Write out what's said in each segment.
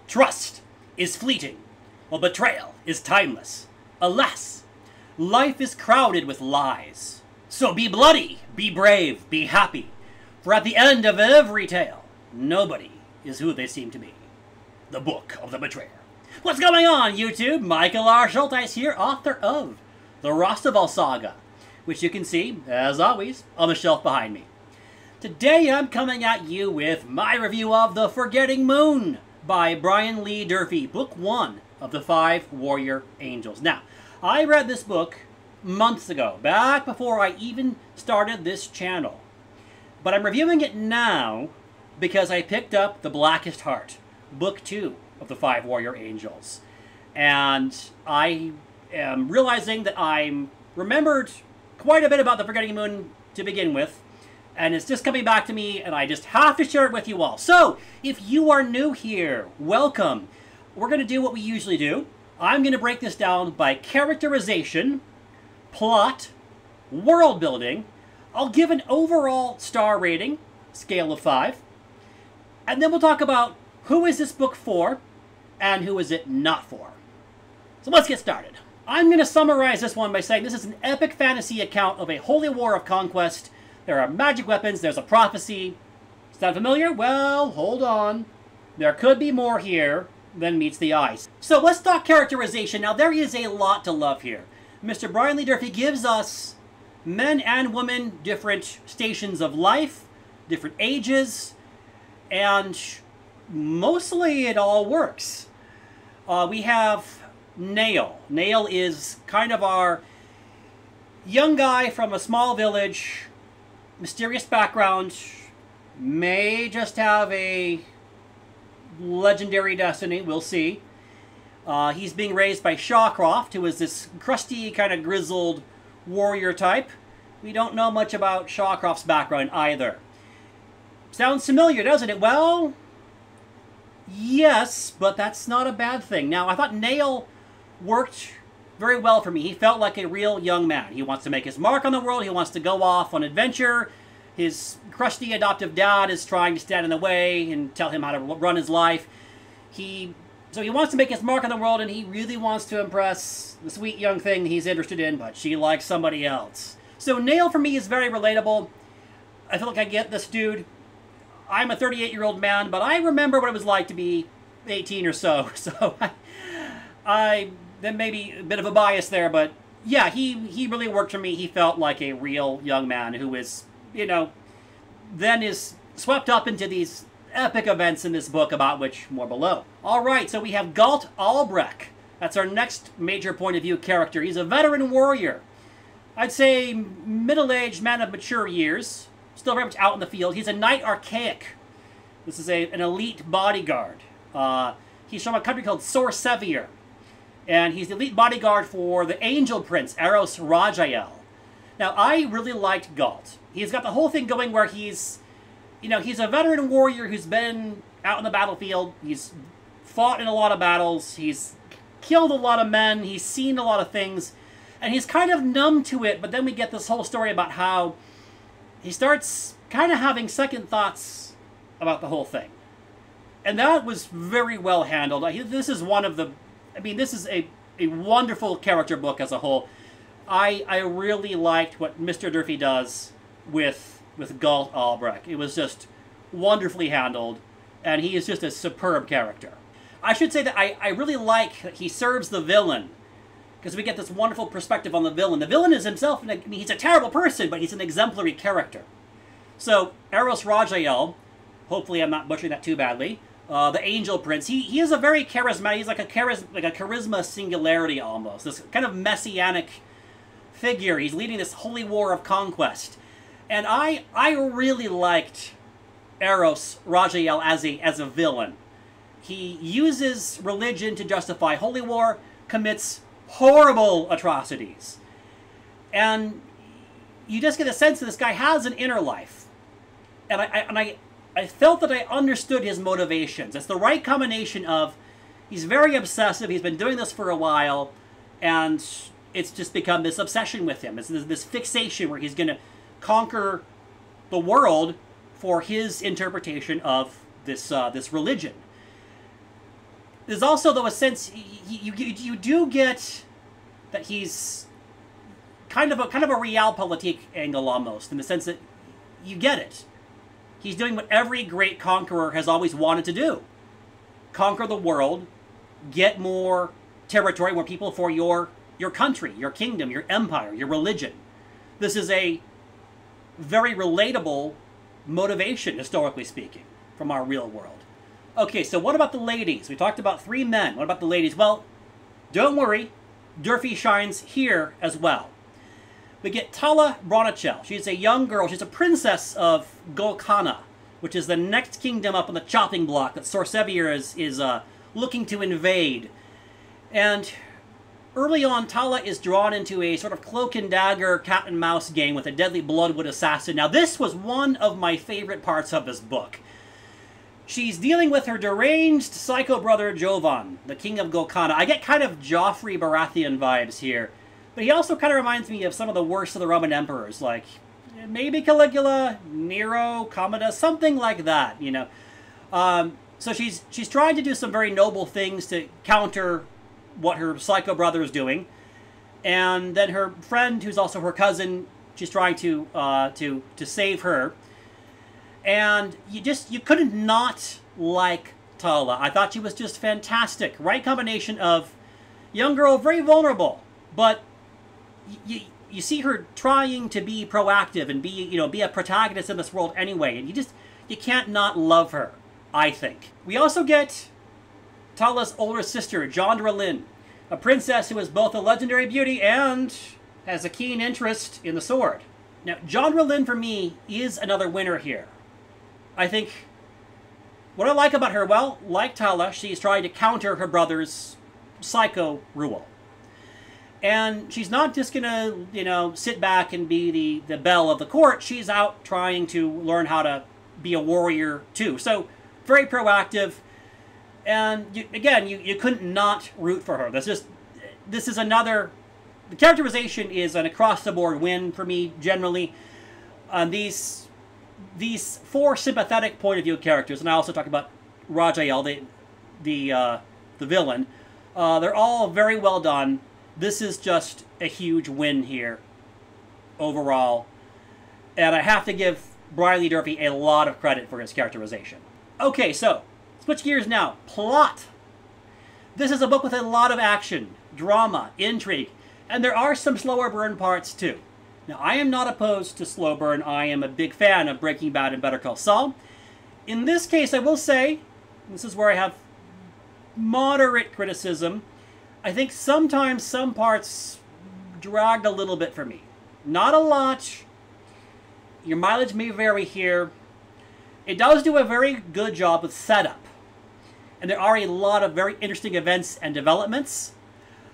Trust is fleeting, while betrayal is timeless. Alas, life is crowded with lies. So be bloody, be brave, be happy, for at the end of every tale, nobody is who they seem to be. The Book of the Betrayer. What's going on, YouTube? Michael R. Schulteis here, author of the Rostival Saga, which you can see, as always, on the shelf behind me. Today I'm coming at you with my review of The Forgetting Moon by Brian Lee Durfee, Book 1 of the 5 Warrior Angels. Now, I read this book months ago, back before I even started this channel. But I'm reviewing it now because I picked up The Blackest Heart, Book 2 of the 5 Warrior Angels. And I am realizing that I remembered quite a bit about The Forgetting Moon to begin with, and it's just coming back to me, and I just have to share it with you all. So, if you are new here, welcome. We're going to do what we usually do. I'm going to break this down by characterization, plot, world building. I'll give an overall star rating, scale of 5. And then we'll talk about who is this book for, and who is it not for. So let's get started. I'm going to summarize this one by saying this is an epic fantasy account of a holy war of conquest. There are magic weapons, there's a prophecy. Sound familiar? Well, hold on. There could be more here than meets the eye. So let's talk characterization. Now, there is a lot to love here. Mr. Brian Lee Durfee gives us men and women, different stations of life, different ages, and mostly it all works. We have Nail. Nail is kind of our young guy from a small village, mysterious background, may just have a legendary destiny, we'll see. He's being raised by Shawcroft, who is this crusty, kind of grizzled warrior type. We don't know much about Shawcroft's background either. Sounds familiar, doesn't it? Well, yes, but that's not a bad thing. Now, I thought Nail worked very well for me. He felt like a real young man. He wants to make his mark on the world. He wants to go off on adventure. His adoptive dad is trying to stand in the way and tell him how to run his life. So he wants to make his mark on the world, and he really wants to impress the sweet young thing he's interested in, but she likes somebody else. So Nail, for me, is very relatable. I feel like I get this dude. I'm a 38-year-old man, but I remember what it was like to be 18 or so. So then maybe a bit of a bias there, but yeah, he really worked for me. He felt like a real young man who is, then is swept up into these epic events in this book, about which more below. All right, so we have Galt Albrecht. That's our next major point of view character. He's a veteran warrior. I'd say middle-aged man of mature years, still very much out in the field. He's a knight archaic. This is an elite bodyguard. He's from a country called Sorsevier. And he's the elite bodyguard for the angel prince, Eros Rajael. Now, I really liked Galt. He's got the whole thing going where he's a veteran warrior who's been out in the battlefield. He's fought in a lot of battles. He's killed a lot of men. He's seen a lot of things. And he's kind of numb to it, but then we get this whole story about how he starts kind of having second thoughts about the whole thing. And that was very well handled. This is one of the... this is a wonderful character book as a whole. I really liked what Mr. Durfee does with Galt Albrecht. It was just wonderfully handled, and he is just a superb character. I should say that I really like that he serves the villain, because we get this wonderful perspective on the villain. The villain is himself, he's a terrible person, but he's an exemplary character. So, Eros Rajael, hopefully I'm not butchering that too badly, the Angel Prince, he is a very charismatic, he's like a charisma singularity almost. This kind of messianic figure. He's leading this holy war of conquest. And I really liked Eros Rajael as a villain. He uses religion to justify holy war, commits horrible atrocities. And you just get a sense that this guy has an inner life. And I felt that I understood his motivations. It's the right combination of, he's very obsessive, he's been doing this for a while, and it's just become this obsession with him. It's this fixation where he's going to conquer the world for his interpretation of this religion. There's also, though, a sense you do get that he's kind of a realpolitik angle almost, in the sense that you get it. He's doing what every great conqueror has always wanted to do: conquer the world, get more territory, more people for your country, your kingdom, your empire, your religion. This is a very relatable motivation, historically speaking, from our real world. Okay, so what about the ladies? We talked about 3 men. What about the ladies? Well, don't worry. Durfee shines here as well. We get Tala Bronichel. She's a young girl. She's a princess of Golconda, which is the next kingdom up on the chopping block that Sorcevier is looking to invade. And early on, Tala is drawn into a sort of cloak and dagger cat and mouse game with a deadly bloodwood assassin. Now, this was one of my favorite parts of this book. She's dealing with her deranged psycho brother Jovan, the king of Golconda. I get kind of Joffrey Baratheon vibes here, but he also kind of reminds me of some of the worst of the Roman emperors, like maybe Caligula, Nero, Commodus, something like that, you know. So she's trying to do some very noble things to counter what her psycho brother is doing, and then her friend, who's also her cousin, she's trying to save her. And you couldn't not like Tala. I thought she was just fantastic. Right combination of young girl, very vulnerable, but you see her trying to be proactive and be a protagonist in this world anyway, and you can't not love her, I think. We also get Tala's older sister, Jandra Lynn, a princess who is both a legendary beauty and has a keen interest in the sword. Now, Jandra Lynn, for me, is another winner here. I think what I like about her, well, like Tala, she's trying to counter her brother's psycho rule. And she's not just going to, sit back and be the belle of the court. She's out trying to learn how to be a warrior, too. So, very proactive. And, you couldn't not root for her. This is another... The characterization is an across-the-board win for me, generally. These 4 sympathetic point of view characters, and I also talk about Rajael, the villain, they're all very well done. This is just a huge win here, overall. And I have to give Brian Lee Durfee a lot of credit for his characterization. Okay, so, switch gears now. Plot. This is a book with a lot of action, drama, intrigue, and there are some slower burn parts too. Now, I am not opposed to slow burn. I am a big fan of Breaking Bad and Better Call Saul. In this case, I will say, this is where I have moderate criticism. I think sometimes some parts dragged a little bit for me. Not a lot. Your mileage may vary here. It does do a very good job with setup. And there are a lot of very interesting events and developments.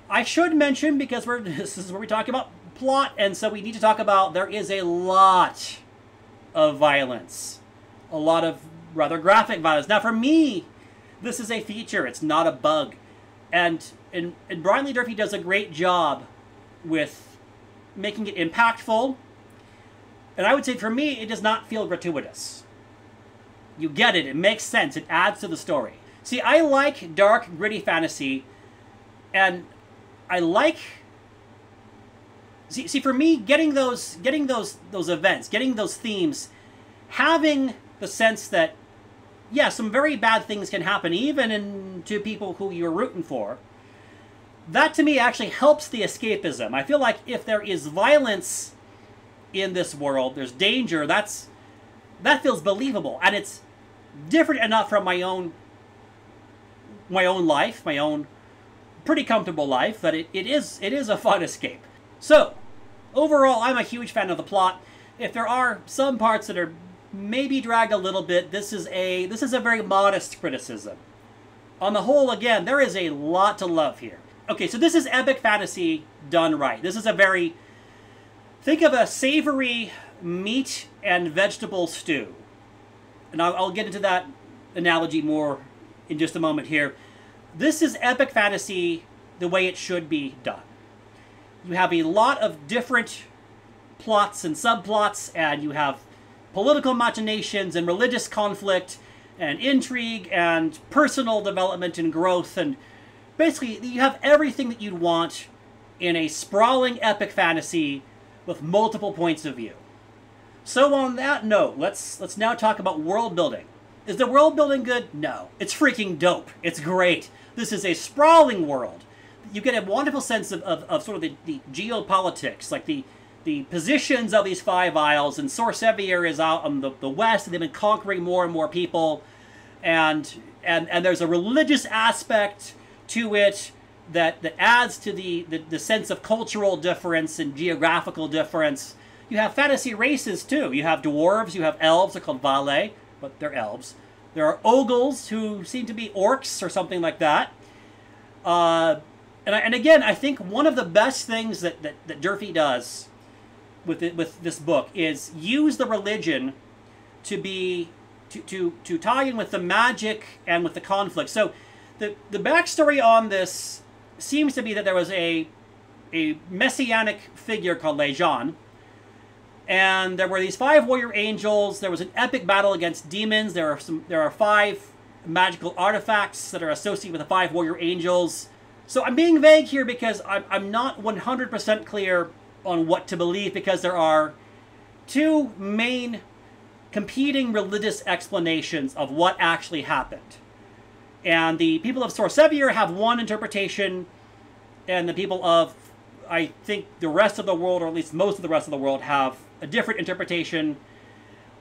I should mention, because this is where we talk about plot, and so we need to talk about, there is a lot of violence. A lot of rather graphic violence. Now, for me, this is a feature. It's not a bug. And Brian Lee Durfee does a great job with making it impactful. And I would say, for me, it does not feel gratuitous. You get it. It makes sense. It adds to the story. See, I like dark, gritty fantasy, and I like... See, for me, getting those events, getting those themes, having the sense that, yeah, some very bad things can happen, even to people who you're rooting for, that to me actually helps the escapism. I feel like if there is violence in this world, there's danger, that feels believable, and it's different enough from my own life, my own pretty comfortable life, that it is a fun escape. So, overall, I'm a huge fan of the plot. If there are some parts that are maybe dragged a little bit, this is a very modest criticism. On the whole, again, there is a lot to love here. Okay, so this is epic fantasy done right. This is think of a savory meat and vegetable stew. And I'll get into that analogy more in just a moment here. This is epic fantasy the way it should be done. You have a lot of different plots and subplots, and you have political machinations and religious conflict. and intrigue and personal development and growth, and basically you have everything that you'd want in a sprawling epic fantasy with multiple points of view. So on that note, let's now talk about world building. Is the world building good? No. It's freaking dope. It's great. This is a sprawling world. You get a wonderful sense of sort of the geopolitics, like the positions of these 5 isles, and Sorcevier is out on the west, and they've been conquering more and more people, and there's a religious aspect to it that adds to the sense of cultural difference and geographical difference. You have fantasy races too. You have dwarves, you have elves, they're called Vale, but they're elves. There are ogles who seem to be orcs or something like that. And again, I think one of the best things that Durfee does with this book is use the religion to tie in with the magic and with the conflict. So the backstory on this seems to be that there was a messianic figure called Lejean, and there were these 5 warrior angels. There was an epic battle against demons. There are 5 magical artifacts that are associated with the 5 warrior angels. So I'm being vague here because I'm not 100% clear on what to believe, because there are 2 main competing religious explanations of what actually happened. And the people of Sorcevier have one interpretation, and the people of, I think, the rest of the world, or at least most of the rest of the world, have a different interpretation.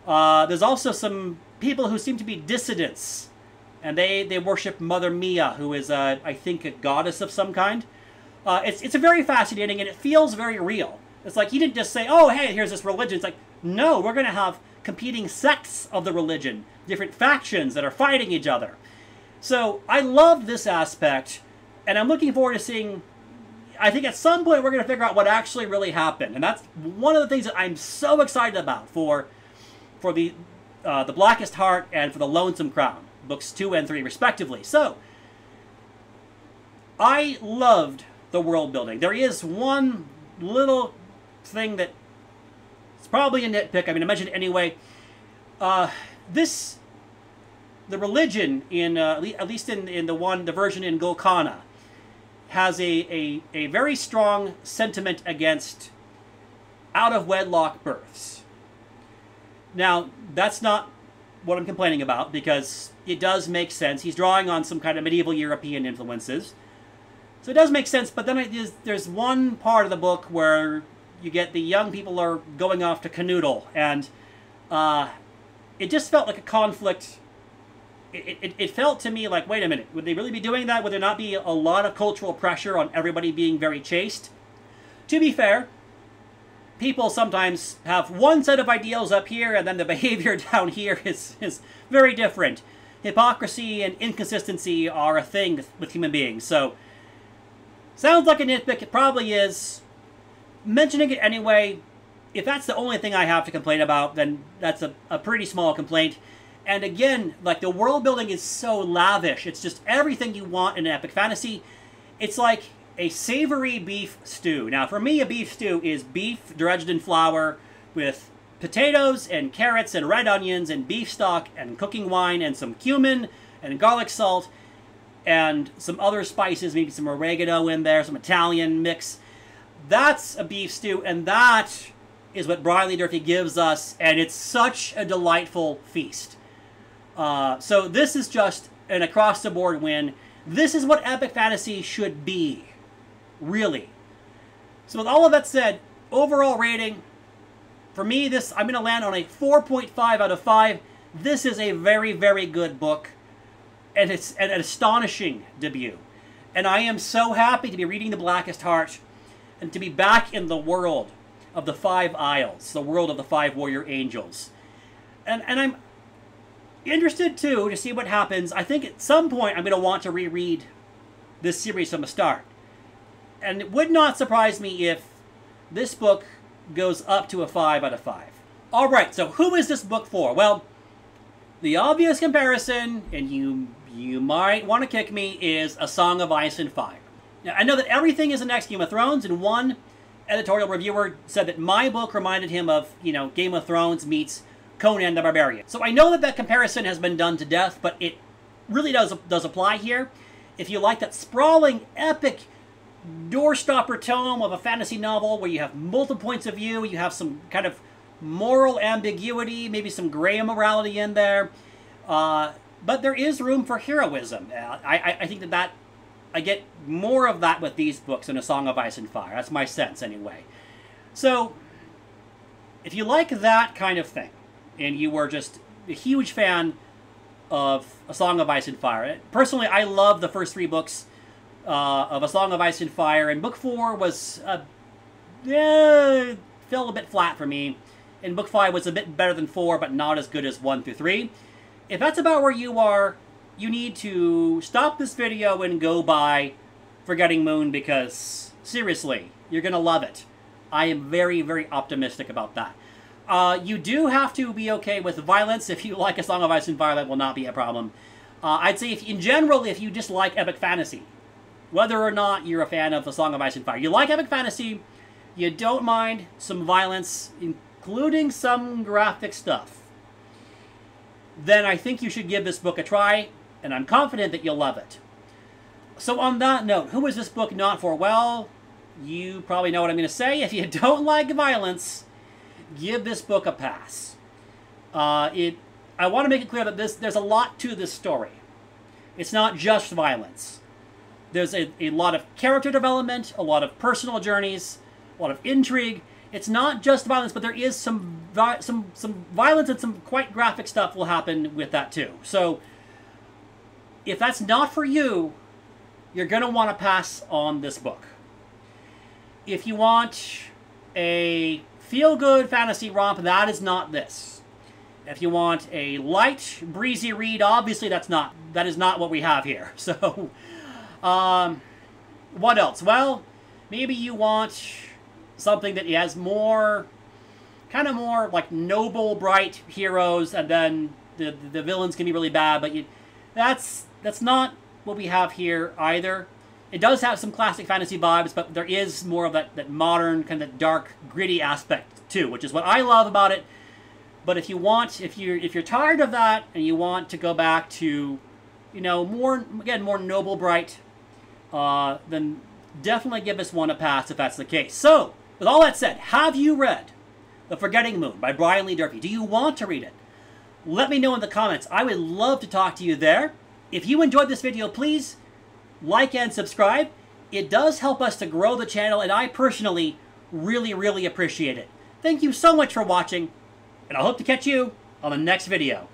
There's also some people who seem to be dissidents, and they worship Mother Mia, who is, I think, a goddess of some kind. It's a very fascinating, and it feels very real. It's like he didn't just say, oh, hey, here's this religion. It's like, no, we're going to have competing sects of the religion, different factions that are fighting each other. So I love this aspect, and I'm looking forward to seeing, I think at some point we're going to figure out what actually really happened. And that's one of the things that I'm so excited about for the Blackest Heart and for the Lonesome Crown, books 2 and 3 respectively. So I loved the world building. There is one little thing that it's probably a nitpick. I mean, I mentioned it anyway. The religion in at least in the version in Golconda has a very strong sentiment against out-of-wedlock births. Now, that's not what I'm complaining about, because it does make sense. He's drawing on some kind of medieval European influences. So it does make sense, but then there's one part of the book where you get the young people are going off to canoodle, and it just felt like a conflict. It felt to me like, wait a minute, would they really be doing that? Would there not be a lot of cultural pressure on everybody being very chaste? To be fair, people sometimes have one set of ideals up here, and then the behavior down here is very different. Hypocrisy and inconsistency are a thing with human beings. So, sounds like a nitpick. It probably is. Mentioning it anyway, if that's the only thing I have to complain about, then that's a pretty small complaint. And again, like, the world building is so lavish. It's just everything you want in an epic fantasy. It's like a savory beef stew. Now, for me, a beef stew is beef dredged in flour with potatoes and carrots and red onions and beef stock and cooking wine and some cumin and garlic salt and some other spices, maybe some oregano in there, some Italian mix. That's a beef stew, and that is what Brian Lee Durfee gives us, and it's such a delightful feast. So this is just an across-the-board win. This is what epic fantasy should be, really. So with all of that said, overall rating, for me, I'm going to land on a 4.5 out of 5. This is a very, very good book, and it's an astonishing debut. And I am so happy to be reading The Blackest Heart and to be back in the world of the 5 Isles, the world of the 5 warrior angels. And I'm interested, too, to see what happens. I think at some point I'm going to want to reread this series from the start. And it would not surprise me if this book goes up to a 5 out of 5. All right, so who is this book for? Well, the obvious comparison, and you might want to kick me, is A Song of Ice and Fire. Now, I know that everything is the next Game of Thrones, and one editorial reviewer said that my book reminded him of, Game of Thrones meets Conan the Barbarian. So I know that that comparison has been done to death, but it really does apply here. If you like that sprawling, epic, doorstopper tome of a fantasy novel where you have multiple points of view, you have some kind of moral ambiguity, maybe some gray morality in there, but there is room for heroism. I think that I get more of that with these books in A Song of Ice and Fire. That's my sense, anyway. So, if you like that kind of thing, and you were just a huge fan of A Song of Ice and Fire, personally, I love the first 3 books of A Song of Ice and Fire, and book 4 was fell a bit flat for me, and book 5 was a bit better than 4, but not as good as 1 through 3. If that's about where you are, you need to stop this video and go buy Forgetting Moon, because seriously, you're going to love it. I am very, very optimistic about that. You do have to be okay with violence. If you like A Song of Ice and Fire, that will not be a problem. I'd say, in general, if you just like epic fantasy, whether or not you're a fan of A Song of Ice and Fire, you like epic fantasy, you don't mind some violence, including some graphic stuff, then I think you should give this book a try, and I'm confident that you'll love it. So on that note, who is this book not for? Well, you probably know what I'm going to say. If you don't like violence, give this book a pass. I want to make it clear that there's a lot to this story. It's not just violence. There's a lot of character development, a lot of personal journeys, a lot of intrigue. It's not just violence, but there is some violence, and some quite graphic stuff will happen with that too. So if that's not for you, you're going to want to pass on this book. If you want a feel-good fantasy romp, that is not this. If you want a light, breezy read, obviously that is not what we have here. So, what else? Well, maybe you want something that has more like noble, bright heroes, and then the villains can be really bad, but that's not what we have here either. It does have some classic fantasy vibes, but there is more of that modern, kind of dark, gritty aspect too, which is what I love about it. But if you're tired of that and you want to go back to, more noble, bright, then definitely give this one a pass if that's the case. So, with all that said, have you read The Forgetting Moon by Brian Lee Durfee? Do you want to read it? Let me know in the comments. I would love to talk to you there. If you enjoyed this video, please like and subscribe. It does help us to grow the channel, and I personally really, really appreciate it. Thank you so much for watching, and I hope to catch you on the next video.